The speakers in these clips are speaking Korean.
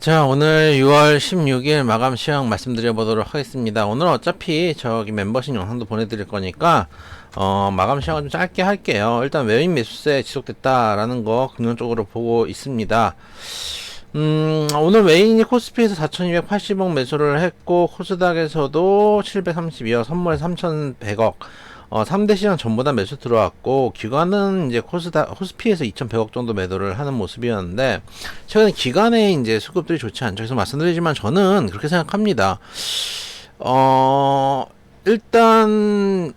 자, 오늘 6월 16일 마감 시황 말씀드려 보도록 하겠습니다. 오늘 어차피 저기 멤버십 영상도 보내드릴 거니까 마감 시황을 좀 짧게 할게요. 일단 외인 매수세 지속됐다라는 거 긍정적으로 보고 있습니다. 오늘 외인이 코스피에서 4,280억 매수를 했고, 코스닥에서도 732억, 선물에 3,100억, 3대 시장 전부 다 매수 들어왔고, 기관은 이제 코스피에서 2,100억 정도 매도를 하는 모습이었는데, 최근에 기관의 이제 수급들이 좋지 않죠. 그래서 말씀드리지만 저는 그렇게 생각합니다. 일단,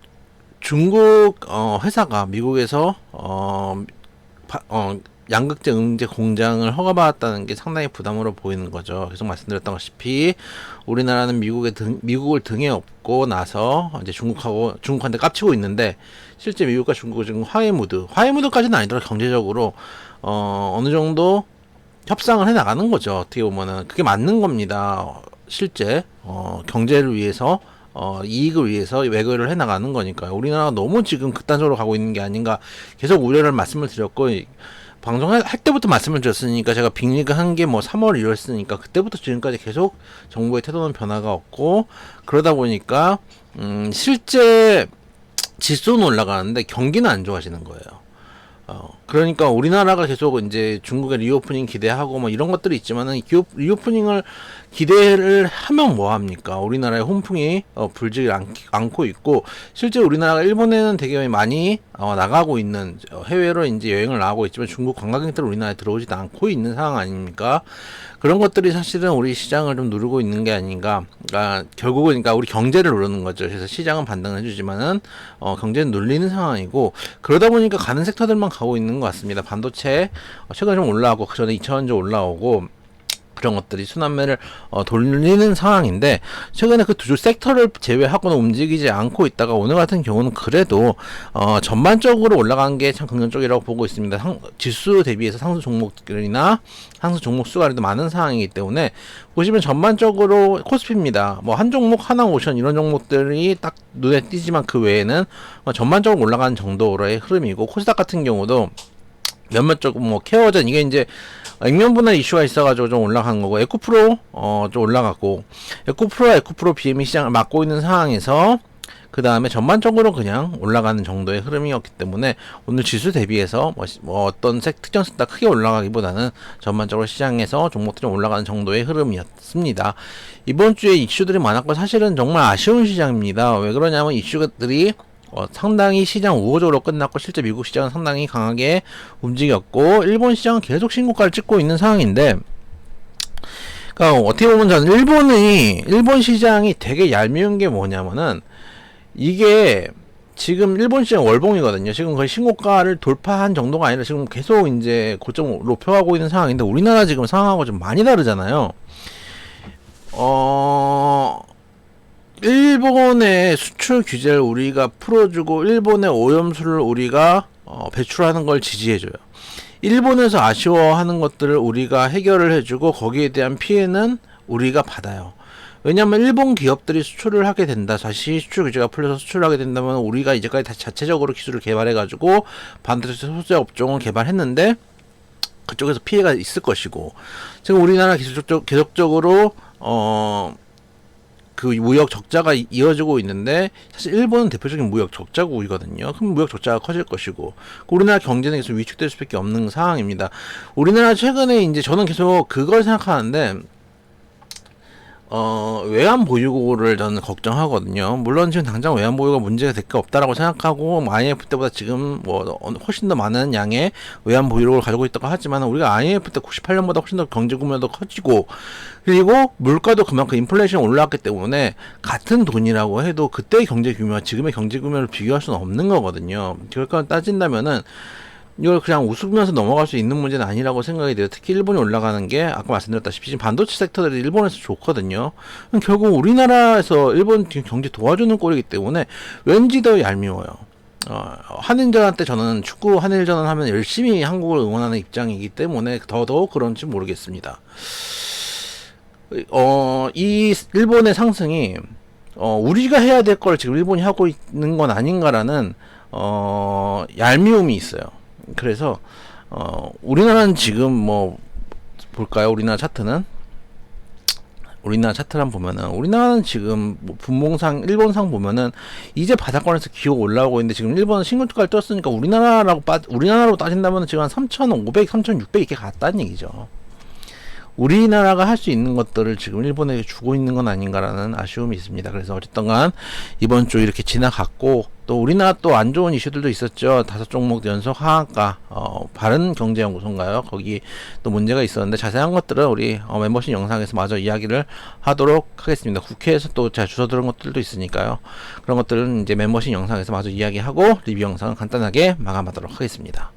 중국, 회사가 미국에서, 양극재 응제 공장을 허가받았다는 게 상당히 부담으로 보이는 거죠. 계속 말씀드렸던 것이피 우리나라는 미국을 등에 업고 나서 이제 중국한테 깝치고 있는데, 실제 미국과 중국은 지금 화해 무드까지는 아니더라도 경제적으로 어느 정도 협상을 해 나가는 거죠. 어떻게 보면은 그게 맞는 겁니다. 실제 경제를 위해서 이익을 위해서 외교를 해 나가는 거니까요. 우리나라가 너무 지금 극단적으로 가고 있는 게 아닌가 계속 우려를 말씀을 드렸고, 방송할 때부터 말씀을 드렸으니까, 제가 빅리그 한 게 뭐 3월 1월였으니까 그때부터 지금까지 계속 정부의 태도는 변화가 없고, 그러다 보니까 실제 지수는 올라가는데 경기는 안 좋아지는 거예요. 그러니까 우리나라가 계속 이제 중국의 리오프닝 기대하고 뭐 이런 것들이 있지만은, 리오프닝을 기대를 하면 뭐합니까? 우리나라의 훈풍이 불지 않고 있고, 실제 우리나라가 일본에는 되게 많이 나가고 있는, 해외로 이제 여행을 나가고 있지만 중국 관광객들 우리나라에 들어오지도 않고 있는 상황 아닙니까? 그런 것들이 사실은 우리 시장을 좀 누르고 있는 게 아닌가. 결국은 그러니까 우리 경제를 누르는 거죠. 그래서 시장은 반등을 해주지만은 경제는 눌리는 상황이고, 그러다 보니까 가는 섹터들만 가고 있는 것 같습니다. 반도체 최근에 좀 올라오고, 그 전에 2,000원조 올라오고, 그런 것들이 순환매를 돌리는 상황인데, 최근에 그 두 섹터를 제외하고는 움직이지 않고 있다가, 오늘 같은 경우는 그래도 전반적으로 올라간 게 참 긍정적이라고 보고 있습니다. 지수 대비해서 상승 종목들이나 상승 종목 수가 그래도 많은 상황이기 때문에, 보시면 전반적으로 코스피입니다. 뭐 한 종목, 하나 오션 이런 종목들이 딱 눈에 띄지만 그 외에는 전반적으로 올라가는 정도로의 흐름이고, 코스닥 같은 경우도 몇몇 쪽 뭐 케어전, 이게 이제 액면 분할 이슈가 있어가지고 좀 올라간 거고, 에코프로 좀 올라갔고, 에코프로 BME 시장을 맡고 있는 상황에서 그 다음에 전반적으로 그냥 올라가는 정도의 흐름이었기 때문에, 오늘 지수 대비해서 뭐 어떤 특정 섹터 크게 올라가기보다는 전반적으로 시장에서 종목들이 올라가는 정도의 흐름이었습니다. 이번 주에 이슈들이 많았고, 사실은 정말 아쉬운 시장입니다. 왜 그러냐면 이슈들이 상당히 시장 우호적으로 끝났고, 실제 미국 시장은 상당히 강하게 움직였고, 일본 시장은 계속 신고가를 찍고 있는 상황인데, 그러니까 어떻게 보면 저는 일본 시장이 되게 얄미운 게 뭐냐면은, 이게 지금 일본 시장 월봉이거든요. 지금 거의 신고가를 돌파한 정도가 아니라 지금 계속 이제 고점을 높여가고 있는 상황인데, 우리나라 지금 상황하고 좀 많이 다르잖아요. 일본의 수출 규제를 우리가 풀어주고, 일본의 오염수를 우리가 배출하는 걸 지지해줘요. 일본에서 아쉬워하는 것들을 우리가 해결을 해주고, 거기에 대한 피해는 우리가 받아요. 왜냐하면 일본 기업들이 수출을 하게 된다, 다시 수출 규제가 풀려서 수출을 하게 된다면, 우리가 이제까지 다 자체적으로 기술을 개발해가지고 반도체 소재 업종을 개발했는데 그쪽에서 피해가 있을 것이고, 지금 우리나라 계속적으로 그 무역 적자가 이어지고 있는데, 사실 일본은 대표적인 무역 적자국이거든요. 그럼 무역 적자가 커질 것이고, 우리나라 경제는 계속 위축될 수밖에 없는 상황입니다. 우리나라 최근에 이제 저는 계속 그걸 생각하는데, 외환 보유고를 저는 걱정하거든요. 물론 지금 당장 외환 보유가 문제가 될 게 없다라고 생각하고, 뭐 IMF 때보다 지금 뭐 훨씬 더 많은 양의 외환 보유고를 가지고 있다고 하지만, 우리가 IMF 때 98년보다 훨씬 더 경제 규모도 커지고, 그리고 물가도 그만큼 인플레이션이 올라왔기 때문에 같은 돈이라고 해도 그때의 경제 규모와 지금의 경제 규모를 비교할 수는 없는 거거든요. 그러니까 따진다면은 이걸 그냥 웃으면서 넘어갈 수 있는 문제는 아니라고 생각이 돼요. 특히 일본이 올라가는 게 아까 말씀드렸다시피 지금 반도체 섹터들이 일본에서 좋거든요. 결국 우리나라에서 일본 경제 도와주는 꼴이기 때문에 왠지 더 얄미워요. 한일전 때 저는 축구 한일전을 하면 열심히 한국을 응원하는 입장이기 때문에 더더욱 그런지 모르겠습니다. 이 일본의 상승이 우리가 해야 될 걸 지금 일본이 하고 있는 건 아닌가라는 얄미움이 있어요. 그래서 우리나라는 지금 뭐 볼까요? 우리나라 차트는 우리나라 차트를 한번 보면은 우리나라는 지금 뭐 분봉상 일본상 보면은 이제 바닥권에서 기어 올라오고 있는데 지금 일본은 신고가를 떴으니까 우리나라로 따진다면 지금 한 3,500, 3,600 이렇게 갔다는 얘기죠. 우리나라가 할 수 있는 것들을 지금 일본에게 주고 있는 건 아닌가라는 아쉬움이 있습니다. 그래서 어쨌든간 이번 주 이렇게 지나갔고, 또 우리나라 또 안 좋은 이슈들도 있었죠. 5종목 연속 하한가, 바른경제연구소인가요? 거기 또 문제가 있었는데 자세한 것들은 우리 멤버십 영상에서 마저 이야기를 하도록 하겠습니다. 국회에서 또 제가 주워 들은 것들도 있으니까요. 그런 것들은 이제 멤버십 영상에서 마저 이야기하고 리뷰 영상은 간단하게 마감하도록 하겠습니다.